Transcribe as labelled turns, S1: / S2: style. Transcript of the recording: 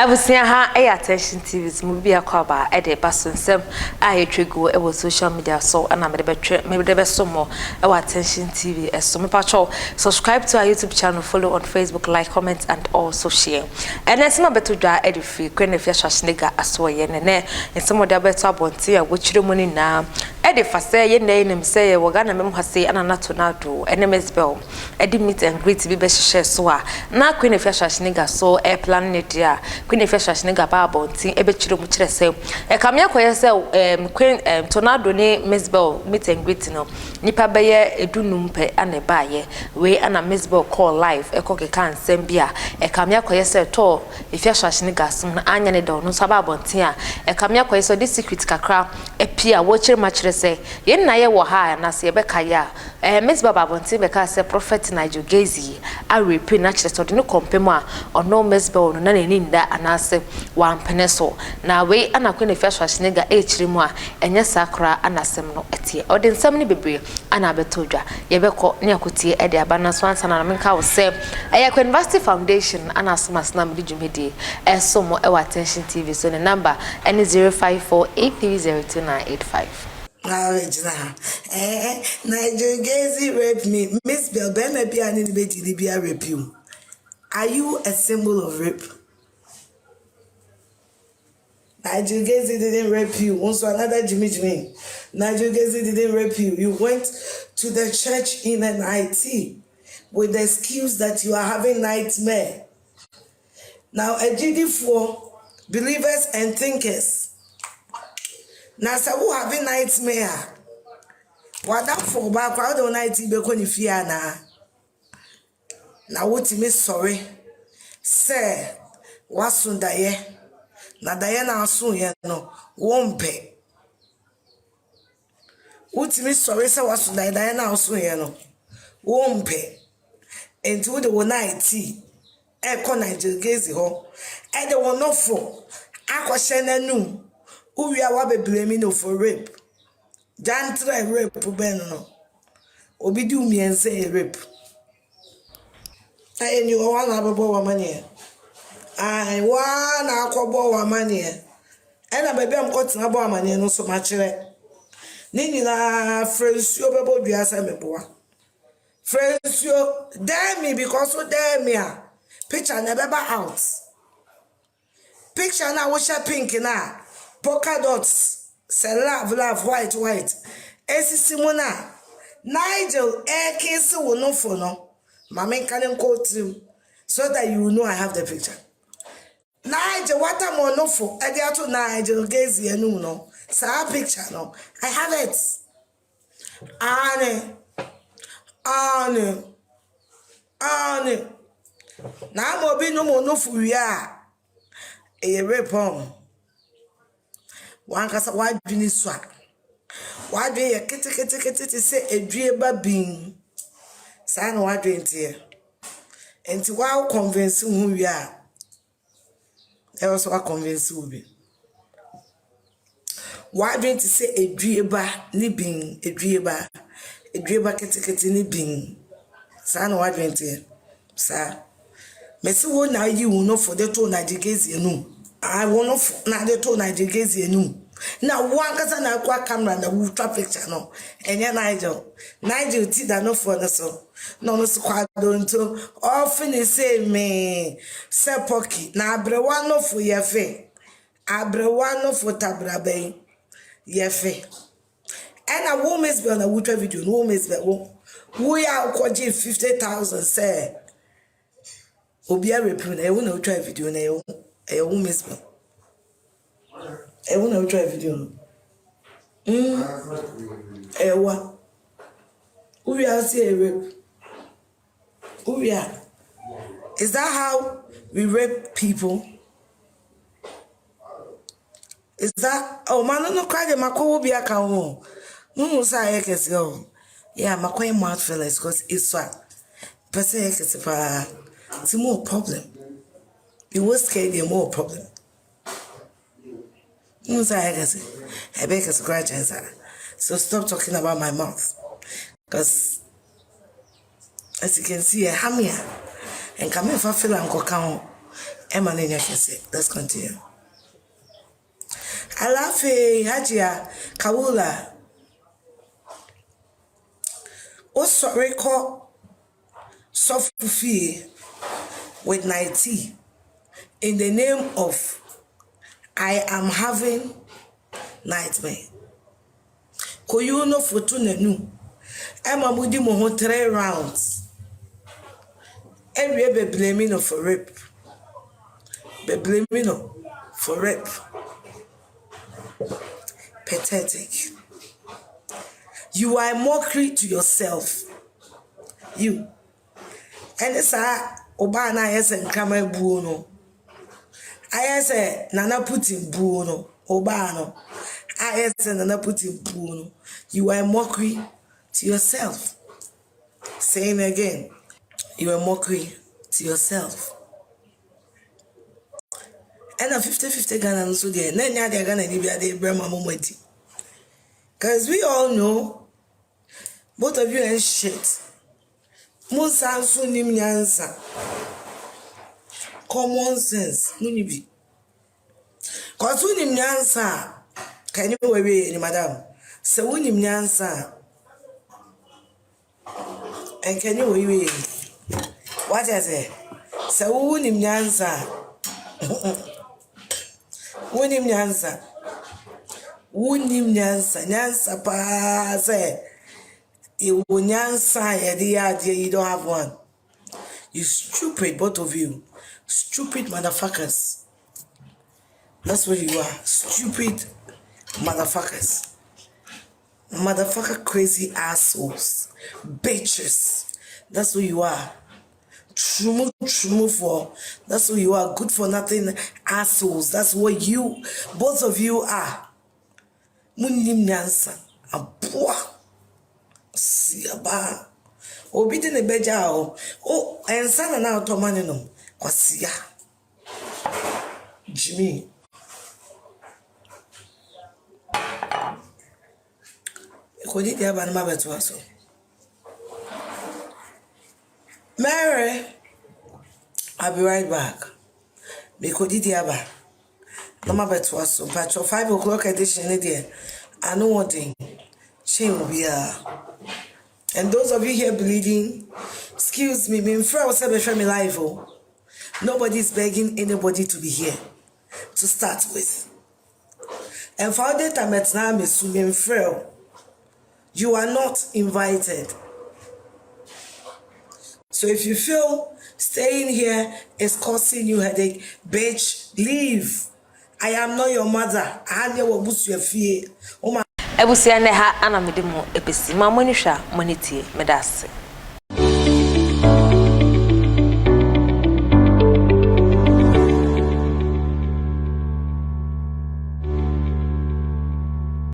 S1: Ebusia ha attention TV's movie akwaba e de basonsem Tvgh e social media so ana me de be so mo attention TV so me pacho subscribe to our YouTube channel, follow on Facebook, like, comment and also share. And esma beto dwa e de free kwen Afia Schwar aso ye ne ensemo de beto abonti a wo chire mo ni na e de fase ye ne nim se ye woga na mem hase ana na to na do ene MzBel e de meet and greet bi be hye so a na kwen Afia Schwar so e plan ne dia Queen Afia Schwar ba bonti ebe chiro mu kire se e kamya koye se Queen tornado ne MzBel meet and greet no nipa beye edunum pe ana baaye we ana MzBel call live e ko keka nsem bia e kamya koye se to Afia Schwar sum na anya ne do no so ba bonti a e kamya koye so this secret kakra e pia wo kire ma kire se ye na ye wo ha na se be kaya MzBel ba bonti be ka se Prophet Nigel Gaisie a repeat na kire so de no kompem a ono MzBel no na ni nda anase wampene so na we ana Queen Afia Schwar chiri mu a enye sakra anasem no etie ode nsem ni bebre ana betodwa ye beko ne akotie e de abana so ansa na menka wo se Ayakwa University Foundation anasmas na mbi dwumedi so mo e attention TV so the number any 0548302985.
S2: Nigel Gaisie rape me. MzBel rape you. Are you a symbol of rape? Nigel Gaisie didn't rape you. Also another Jimmy. Nigel Gaisie didn't rape you. You went to the church in an IT with the excuse that you are having nightmare. Now a GD for believers and thinkers. Now so who having nightmare? What that for back crowd on IT be koni fear na. Now what me sorry. Sir, wasunda ye. Na Diana aso ye no wompe utimi sorry say waso Diana aso ye no wompe enti wo de wo night e ko Nigel Gaisie ho e de wo no for akohye nanum uwia wa bebremi no for rape jantre rape ben no obi di umiense rape ayi ni wo wana bebo wa manie I want to akobo wa manie ena bebe am kotina bo amanie no so machire ni na frensio bebo duasa meboa frensio dare me because so dare me a picture na beba out picture na wo she pink na polka dots say love white esisi mo na Nigel kiss wo no for no mama kan quote so that you know I have the picture. Nigel, what am I no for? I get to Nigel Gaisie no. Sa picture no. I have it. Ane. Na mo bi no mo no for we a. E repom. Wan kasa wadwini swa. Wadwe ye kete se edue ba bin. Sa na wadwe ntie. Enti wa convince hu we a. I also convince you be. Why don't you say a drieba ni bin, a drieba kete ni bin? San why don't you, sir? Messi wo na you no for the to Nigel Gaisie no. I won't for na the to Nigel Gaisie no. Now one kasa na kwa camera na wu picture no. Enya Nigel ti da no for na so. No squad don't often say me sepoki na abrewa no for yefe abrewa no for tabrabe yefe and a woman's been a wutra video no MzBel we are kwaji 50,000 say obi a reprint e wona wutra video na e woman's e wona wutra video ewa we are see a rape. Is that how we rape people? Is that man no cry mako bi aka ho. No say ekese ho. Yeah, mako e mouth feelings because it's so. Person ekese pa. It's more problem. You was scared you more problem. No say ekese. I beg us scratch answer. So stop talking about my mouth. Because as you can see, I'm here. And come if I feel I'm going Emma Nenya Kese. Let's continue. Alafe Hajia Kawula. O sorry call Sofufi with 90 in the name of I am having nightmare. Koyuno Fortunenu. Emma Mudi Moho 3 rounds. Every be blaming for rape. Be blaming for rape. Pathetic. You are a mockery to yourself. You. And it's a Obana yes and Kama Buono. I say Nana Putin Buono. Obano. I say Nana Putin Buono. You are a mockery to yourself. Saying again. You are a mockery to yourself. And a 50-50 Ghana so there. Nanya de Ghana ni bia de Brahma Momenti. Because we all know both of you and shit. Musa so nim nyansa. Common sense. Munibi. Cause we nim nyansa. Can you worry ni madam? So we nim nyansa. And can you worry? What is it? So we nim nyansa. Unim nyansa. Unim nyansa. Nyansa pa say. You nyansa you don't have one. You stupid, both of you. Stupid motherfuckers. That's what you are. Stupid motherfuckers. Motherfucker crazy assholes. Bitches. That's what you are. Trumu for. That's what you are. Good for nothing assholes. That's what you, both of you are. Munim nyansa. Abua. Siaba. Obi de ne beja o. Oh, ensa na automani no. Kwasia. Jimmy. Kodi dia ba na mabeto aso. Mary, I'll be right back. Because diaba. No mabeto aso. But your 5 o'clock edition there. I know what thing. She will be and those of you here bleeding, excuse me, me live. Nobody's begging anybody to be here to start with. And for that time, you are not invited. So if you feel staying here is causing you headache, bitch, leave. I am not your mother. I am your fear.
S1: Ebusia ne ha ana medemo epesi ma monisha moniti medase